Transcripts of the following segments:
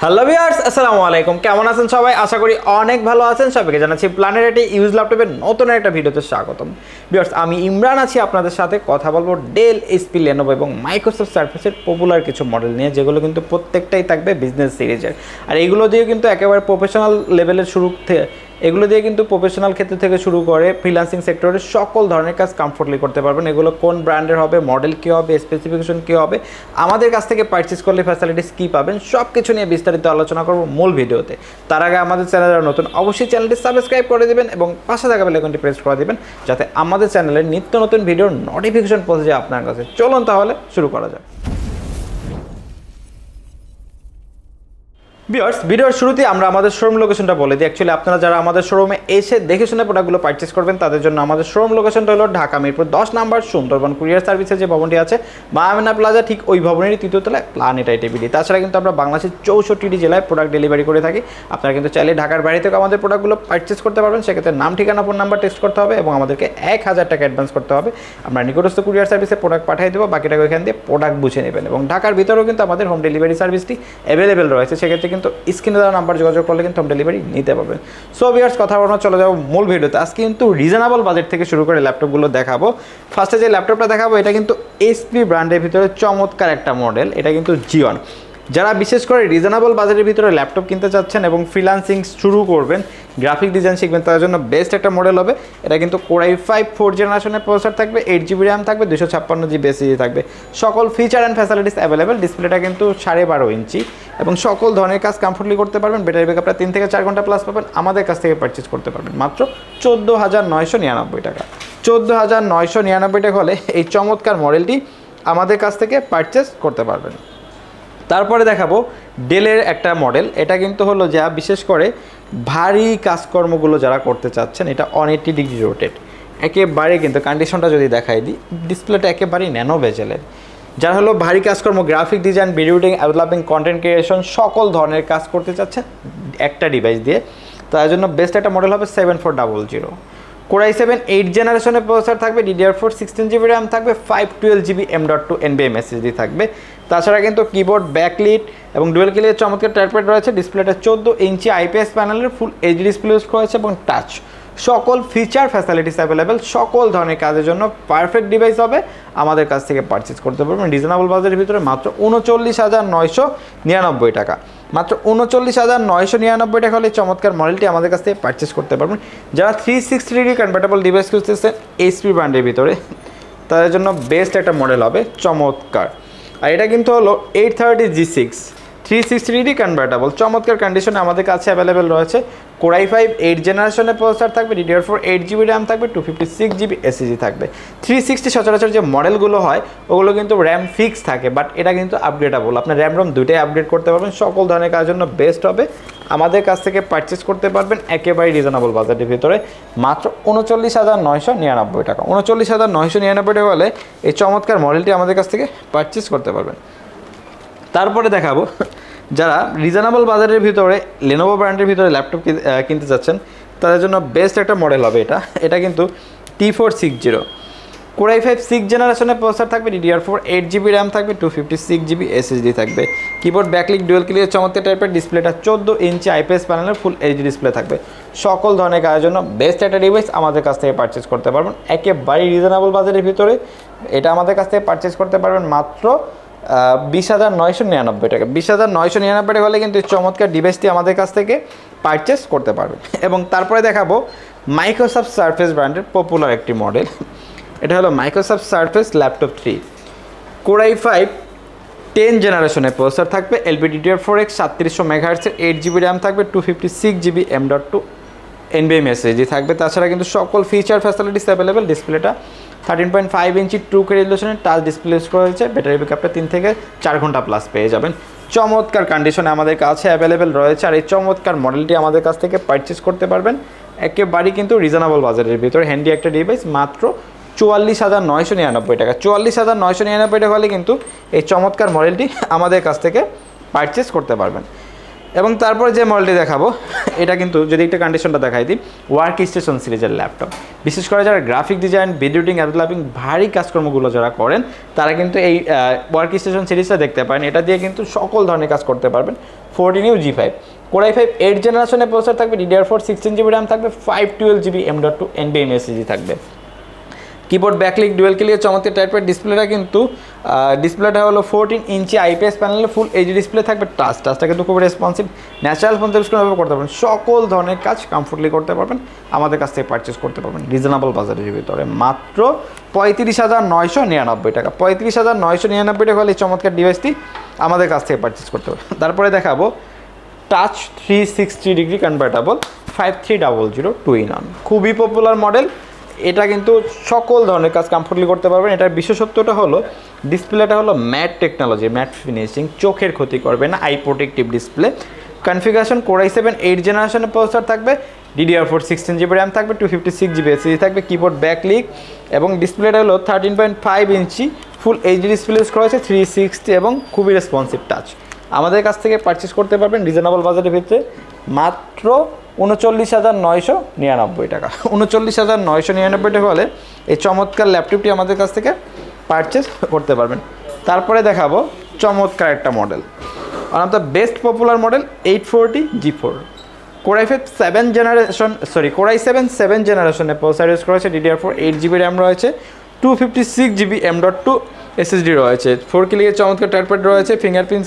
Hello viewers, আসসালামু আলাইকুম। কেমন আছেন সবাই? আশা করি অনেক ভালো আছেন। সবাইকে জানাচ্ছি প্ল্যানেট ইউজ ল্যাপটপের নতুন একটা ভিডিওতে স্বাগতম। ভিউয়ার্স, আমি ইমরান আছি আপনাদের সাথে কথা বলবো ডেল, এইচপি, লেনোভো এবং মাইক্রোসফট সার্ফেসের পপুলার কিছু মডেল নিয়ে, যেগুলো কিন্তু প্রত্যেকটাই থাকবে বিজনেস সিরিজের। আর এইগুলো দিয়ে কিন্তু একেবারে প্রফেশনাল লেভেলের এগুলো দিয়ে কিন্তু প্রফেশনাল ক্ষেত্র থেকে শুরু করে ফ্রিল্যান্সিং সেক্টরের সকল ধরনের কাজ কমফোর্টলি করতে পারবেন। এগুলো কোন ব্র্যান্ডের হবে, মডেল কী হবে, স্পেসিফিকেশন কী হবে, আমাদের কাছ থেকে পারচেস করলে ফ্যাসিলিটিস কী পাবেন, সব কিছু নিয়ে বিস্তারিত আলোচনা করব মূল ভিডিওতে। তার আগে আমাদের চ্যানেলে নতুন অবশ্যই চ্যানেলটি সাবস্ক্রাইব করে দেবেন এবং পাশে থাকা বেল আইকনটি প্রেস করে দেবেন, যাতে আমাদের চ্যানেলের নিত্য নতুন ভিডিওর নোটিফিকেশন পৌঁছে যায় আপনার কাছে। চলুন তাহলে শুরু করা যাক। ভিউয়ার্স, ভিডিওর শুরুতে আমরা আমাদের শোরুম লোকেশনটা বলে দিই। অ্যাকচুয়ালি আপনারা যারা আমাদের শোরুমে এসে দেখে শুনে প্রোডাক্টগুলো পারচেস করবেন, তাদের জন্য আমাদের শোরুম লোকেশনটা হলো ঢাকা মিরপুর 10 নম্বর সুন্দরবন কুরিয়ার সার্ভিসের যে ভবনটি আছে মায়ামিনা প্লাজা, ঠিক ওই ভবনেরই তৃতীয় তলায় প্ল্যানেট আইটিবিডি। তাছাড়া কিন্তু আমরা বাংলাদেশের 64টি জেলায় প্রোডাক্ট ডেলিভারি করে থাকি। আপনারা কিন্তু চাইলে ঢাকার বাইরে থেকে আমাদের প্রোডাক্টগুলো পারচেস করতে পারবেন। সেক্ষেত্রে নাম, ঠিকানা, ফোন নাম্বার টেক্সট করতে হবে এবং আমাদেরকে 1000 টাকা অ্যাডভান্স করতে হবে। আমরা নিকটস্থ কুরিয়ার সার্ভিসে প্রোডাক্ট পাঠিয়ে দেবো, বাকি টাকা ওইখান দিয়ে প্রোডাক্ট বুঝে নেবেন। এবং ঢাকার ভিতরেও কিন্তু আমাদের হোম ডেলিভারি সার্ভিসটি অ্যাভেলেবেল রয়েছে। সেক্ষেত্রে কিন্তু স্ক্রিনে দেওয়া নাম্বার যোগাযোগ করলে কিন্তু হোম ডেলিভারি নিতে পারবেন। সো ভিউয়ার্স, কথা বলবো, চলে যাবো মূল ভিডিওতে। আজকে কিন্তু রিজনেবল বাজেট থেকে শুরু করে ল্যাপটপগুলো দেখাবো। ফার্স্টে যে ল্যাপটপটা দেখাবো, এটা কিন্তু এইচপি ব্র্যান্ডের ভিতরে চমৎকার একটা মডেল। এটা কিন্তু জিওন। যারা বিশেষ করে রিজনেবল বাজেটের ভিতরে ল্যাপটপ কিনতে চাচ্ছেন এবং ফ্রিল্যান্সিং শুরু করবেন, গ্রাফিক ডিজাইন শিখবেন, তার জন্য বেস্ট একটা মডেল হবে। এটা কিন্তু Core i5 4th জেনারেশনের প্রসেসর থাকবে, 8GB র্যাম থাকবে, 256GB SSD থাকবে, সকল ফিচার অ্যান্ড ফ্যাসিলিটিস অ্যাভেলেবেল। ডিসপ্লেটা কিন্তু 12.5 ইঞ্চি এবং সকল ধরনের কাজ কমফোর্টলি করতে পারবেন। ব্যাটারি ব্যাকআপটা 3 থেকে 4 ঘন্টা প্লাস পাবেন। আমাদের কাছ থেকে পারচেস করতে পারবেন মাত্র 14,999 টাকা। 14,999 টাকা হলে এই চমৎকার মডেলটি আমাদের কাছ থেকে পারচেস করতে পারবেন। তারপরে দেখাবো ডেলের একটা মডেল। এটা কিন্তু হলো যা বিশেষ করে ভারী কাজকর্মগুলো যারা করতে চাচ্ছেন, এটা 180 ডিগ্রি রোটেট, একেবারে কিন্তু কন্ডিশনটা যদি দেখাই দিই, ডিসপ্লেটা একেবারেই ন্যানো বেজেলের। যারা হলো ভারী কাজকর্ম, graphic design, video editing, developing, content creation, সকল ধরনের কাজ করতে চাচ্ছেন একটা ডিভাইস দিয়ে, তার জন্য বেস্ট একটা মডেল হবে 7400। Core i7 8th জেনারেশনের প্রসেসর থাকবে, DDR4 16GB র্যাম থাকবে, 512GB M.2 NVMe SSD থাকবে। তাছাড়া কিন্তু কিবোর্ড, ব্যাকলিট এবং ডুয়েল কিলের চমৎকার টাচপ্যাড রয়েছে। ডিসপ্লেটা 14 ইঞ্চি IPS প্যানেলের ফুল এইচডি ডিসপ্লে ইউজ করেছে এবং টাচ, সকল ফিচার ফ্যাসিলিটিস অ্যাভেলেবেল। সকল ধরনের কাজের জন্য পারফেক্ট ডিভাইস হবে। আমাদের কাছ থেকে পারচেস করতে পারবেন রিজনেবল বাজেটের ভিতরে মাত্র 39,999 টাকা। মাত্র 39,999 টাকা হলে চমৎকার মডেলটি আমাদের কাছ থেকে পারচেস করতে পারবেন। যারা 360 কনভার্টেবল ডিভাইস খুঁজতেছেন এইচপি ব্র্যান্ডের ভিতরে, তাদের জন্য বেস্ট একটা মডেল হবে চমৎকার। আর এটা কিন্তু হলো 830G6 360 কনভার্টেবল, চমৎকার কন্ডিশনে আমাদের কাছে অ্যাভেলেবেল রয়েছে। Core i5 8th জেনারেশনের প্রসেসর থাকবে, DDR4 8GB র্যাম থাকবে, 256GB SSD থাকবে। 360 সচরাচর যে মডেলগুলো হয় ওগুলো কিন্তু র্যাম ফিক্স থাকে, বাট এটা কিন্তু আপগ্রেডেবল। আপনার র্যাম রোম দুটোই আপগ্রেড করতে পারবেন। সকল ধরনের কাজের জন্য বেস্ট হবে। আমাদের কাছ থেকে পারচেস করতে পারবেন একেবারে রিজনেবল বাজেটের ভিতরে মাত্র 39,999 টাকা। 39,999 টাকা হলে এই চমৎকার মডেলটি আমাদের কাছ থেকে পারচেস করতে পারবেন। তারপরে দেখাবো যারা রিজনেবল বাজারের ভিতরে লেনোভো ব্র্যান্ডের ভিতরে ল্যাপটপ কিনতে চাচ্ছেন, তাদের জন্য বেস্ট একটা মডেল হবে এটা কিন্তু T460। Core i5 6th জেনারেশনের প্রসেসর থাকবে, DDR4 8GB র্যাম থাকবে, 256GB SSD থাকবে। কিবোর্ড, ব্যাকলিট, ডুয়েল ক্লিয়ার চমৎকার টাইপের, ডিসপ্লেটা 14 ইঞ্চি IPS প্যানেলের ফুল এইচডি ডিসপ্লে থাকবে। সকল ধরনের কাজের জন্য বেস্ট একটা ডিভাইস আমাদের কাছ থেকে পারচেস করতে পারবেন একেবারে রিজনেবল বাজারের ভিতরে। এটা আমাদের কাছ থেকে পারচেস করতে পারবেন মাত্র 20,999 টাকা। 20,999 টাকা হলে কিন্তু চমৎকার ডিভাইসটি আমাদের কাছ থেকে পারচেস করতে পারবেন। এবং তারপরে দেখাবো মাইক্রোসফট সারফেস ব্র্যান্ডের পপুলার একটি মডেল। এটা হলো Microsoft surface laptop 3। Core i5 10th জেনারেশনের প্রসেসর থাকবে, LPDDR4X 3700 MHz, 8GB র্যাম থাকবে, 256GB M.2 NVMe SSD থাকবে। তাছাড়া কিন্তু সকল ফিচার ফ্যাসিলিটিস অ্যাভেলেবেল। ডিসপ্লেটা 13.5 ইঞ্চি 2K রেজোলিউশনের টাচ ডিসপ্লে ইউজ করা হয়েছে। ব্যাটারি ব্যাকআপটা 3 থেকে 4 ঘন্টা প্লাস পেয়ে যাবেন। চমৎকার কন্ডিশনে আমাদের কাছে অ্যাভেলেবেল রয়েছে। আর এই চমৎকার মডেলটি আমাদের কাছ থেকে পারচেস করতে পারবেন একেবারেই কিন্তু রিজনেবল বাজারের ভিতরে। হ্যান্ডি একটা ডিভাইস মাত্র 44,999 টাকা। 44,999 টাকা হলে কিন্তু এই চমৎকার মডেলটি আমাদের কাছ থেকে পারচেস করতে পারবেন। এবং তারপরে যে মডেলটি দেখাবো এটা কিন্তু যদি একটা কন্ডিশনটা দেখাই দিই, ওয়ার্ক স্টেশন সিরিজের ল্যাপটপ। বিশেষ করে যারা গ্রাফিক ডিজাইন, ভিডিও এডিটিং, অ্যাডলাপিং ভারী কাজকর্মগুলো যারা করেন তারা কিন্তু এই ওয়ার্ক স্টেশন সিরিজটা দেখতে পারেন। এটা দিয়ে কিন্তু সকল ধরনের কাজ করতে পারবেন। 14U G5 Core i5 8 জেনারেশনের প্রসেসর থাকবে, DDR4 16GB RAM থাকবে, 512GB M.2 NVMe SSD থাকবে। কিবোর্ড ব্যাকলিক ডুয়েল ক্লিয়ার চমৎকার টাইপের ডিসপ্লেটা কিন্তু ডিসপ্লেটা হলো 14 ইঞ্চি আইপিএস প্যানেলে ফুল এইচডি ডিসপ্লে থাকবে। টাচটা কিন্তু খুব রেসপন্সিভ, ন্যাচারাল ফোন স্ক্রিন ব্যবহার করতে পারবেন, সকল ধরনের কাজ কমফোর্টলি করতে পারবেন, আমাদের কাছ থেকে পারচেস করতে পারবেন রিজনেবল বাজারের ভিতরে মাত্র 35,999 টাকা। 35,999 টাকা হলে এই চমৎকার ডিভাইসটি আমাদের কাছ থেকে পারচেস করতে পারবেন। তারপরে দেখাবো টাচ 360 ডিগ্রি কনভার্টেবল 5300 2-in-1, খুবই পপুলার মডেল। এটা কিন্তু সকল ধরনের কাজ কমফোর্টলি করতে পারবেন। এটার বিশেষত্বটা হলো ডিসপ্লেটা হলো ম্যাট টেকনোলজি, ম্যাট ফিনিশিং, চোখের ক্ষতি করবে না, I protective display. Configuration Core i7 8 জেনারেশনের প্রসেসর থাকবে, DDR4 16GB RAM থাকবে, 256GB SSD থাকবে, কিবোর্ড ব্যাকলিক এবং ডিসপ্লেটা হলো 13.5 ইঞ্চি ফুল এইচডি ডিসপ্লে ইউজ করা হয়েছে, 360 এবং খুবই রেসপন্সিভ টাচ। আমাদের কাছ থেকে পারচেস করতে পারবেন রিজনেবল বাজেটের ভিতরে মাত্র 39,999 টাকা। 39,999 টাকা হলে এই চমৎকার ল্যাপটপটি আমাদের কাছ থেকে পারচেস করতে পারবেন। তারপরে দেখাবো চমৎকার একটা model, one of the best popular model 840 G4 Core i5 7 জেনারেশনের প্রসেসর ইউজ করেছে, DDR4 8GB RAM রয়েছে, 256GB M.2 SSD রয়েছে, 4K চমৎকার টাচপ্যাড রয়েছে, ফিঙ্গারপ্রিন্ট,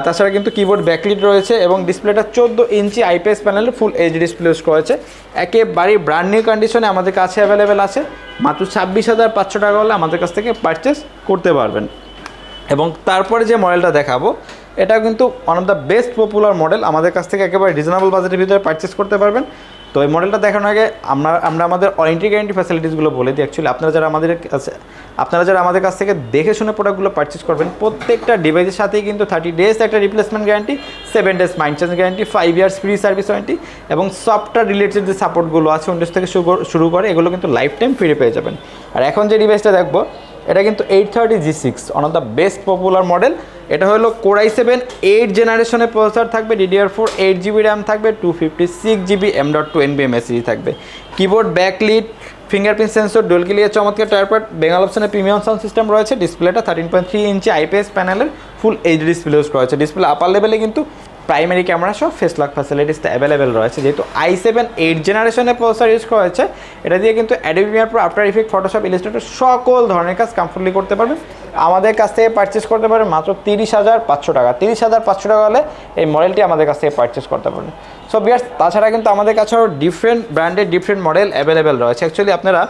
তাছাড়া কিন্তু কিবোর্ড ব্যাকলিট রয়েছে এবং ডিসপ্লেটা 14 ইঞ্চি আইপিএস প্যানেলে ফুল এইচডি ডিসপ্লে ইউজ করেছে। একেবারে ব্র্যান্ড নিউ কন্ডিশনে আমাদের কাছে অ্যাভেলেবেল আছে, মাত্র 26,500 টাকা হলে আমাদের কাছ থেকে পারচেস করতে পারবেন। এবং তারপরে যে মডেলটা দেখাবো এটা কিন্তু one of the best popular model, আমাদের কাছ থেকে একেবারে রিজনেবল বাজেটের ভিতরে পারচেস করতে পারবেন। তো এই মডেলটা দেখানোর আগে আমরা আমাদের ওয়ারেন্টি গ্যারান্টি ফ্যাসিলিটিসগুলো বলে দিই। অ্যাকচুয়ালি আপনারা যারা আমাদের কাছ থেকে দেখে শুনে প্রোডাক্টগুলো পারচেস করবেন, প্রত্যেকটা ডিভাইসের সাথেই কিন্তু 30 ডেজ একটা replacement guarantee, 7 days mind change guarantee, 5 years free service warranty এবং সফটওয়্যার রিলেটেড যে সাপোর্টগুলো আছে উইন্ডোজ থেকে শুরু করে এগুলো কিন্তু লাইফ টাইম ফ্রি পেয়ে যাবেন। আর এখন যে ডিভাইসটা দেখবো এটা কিন্তু 830 G6 one of the best popular model. এটা হলো Core i7 8 জেনারেশনের প্রসেসর থাকবে, DDR4 8GB RAM থাকবে, 256GB M.2 NVMe SSD থাকবে, keyboard backlit, fingerprint sensor, dual clear চমৎকার টায়ারপ্যাড, বেঙ্গল অপশনের প্রিমিয়াম সাউন্ড সিস্টেম রয়েছে, ডিসপ্লেটা 13.3 ইঞ্চি আইপিএস প্যানেলের ফুল এইচডি ডিসপ্লে ইউজ করা হয়েছে। ডিসপ্লে আপার লেভেলে কিন্তু প্রাইমারি ক্যামেরা সহ ফেস লক ফ্যাসিলিটিসটা অ্যাভেলেবেল রয়েছে। যেহেতু i7 8 জেনারেশনের প্রসেসর ইউজ করা হয়েছে, এটা দিয়ে কিন্তু Adobe Premiere Pro, after effect, Photoshop, Illustrator সকল ধরনের কাজ কমফোর্টলি করতে পারবেন। আমাদের কাছ থেকে পারচেস করতে পারবেন মাত্র 30,500 টাকা। 30,500 টাকা হলে এই মডেলটি আমাদের কাছ থেকে পারচেস করতে পারবেন। সো বিয়ার্স, তাছাড়া কিন্তু আমাদের কাছেও ডিফারেন্ট ব্র্যান্ডের ডিফারেন্ট মডেল অ্যাভেলেবেল রয়েছে। অ্যাকচুয়ালি আপনারা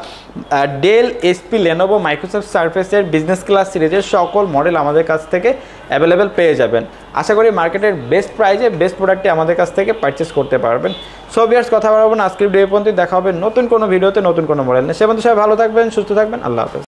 ডেল, এইচপি, লেনোভো, মাইক্রোসফট সারফেসের বিজনেস ক্লাস সিরিজের সকল মডেল আমাদের কাছ থেকে অ্যাভেলেবেল পেয়ে যাবেন। আশা করি মার্কেটের বেস্ট প্রাইজে বেস্ট প্রোডাক্টটি আমাদের কাছ থেকে পারচেস করতে পারবেন। সো বিয়ার্স, কথা বলবো না আজকের ভিডিও পর্যন্ত, দেখা হবে নতুন কোনো ভিডিওতে নতুন কোনো মডেল নিয়ে। সে পর্যন্ত সবাই ভালো থাকবেন, সুস্থ থাকবেন, আল্লাহ হাফেজ।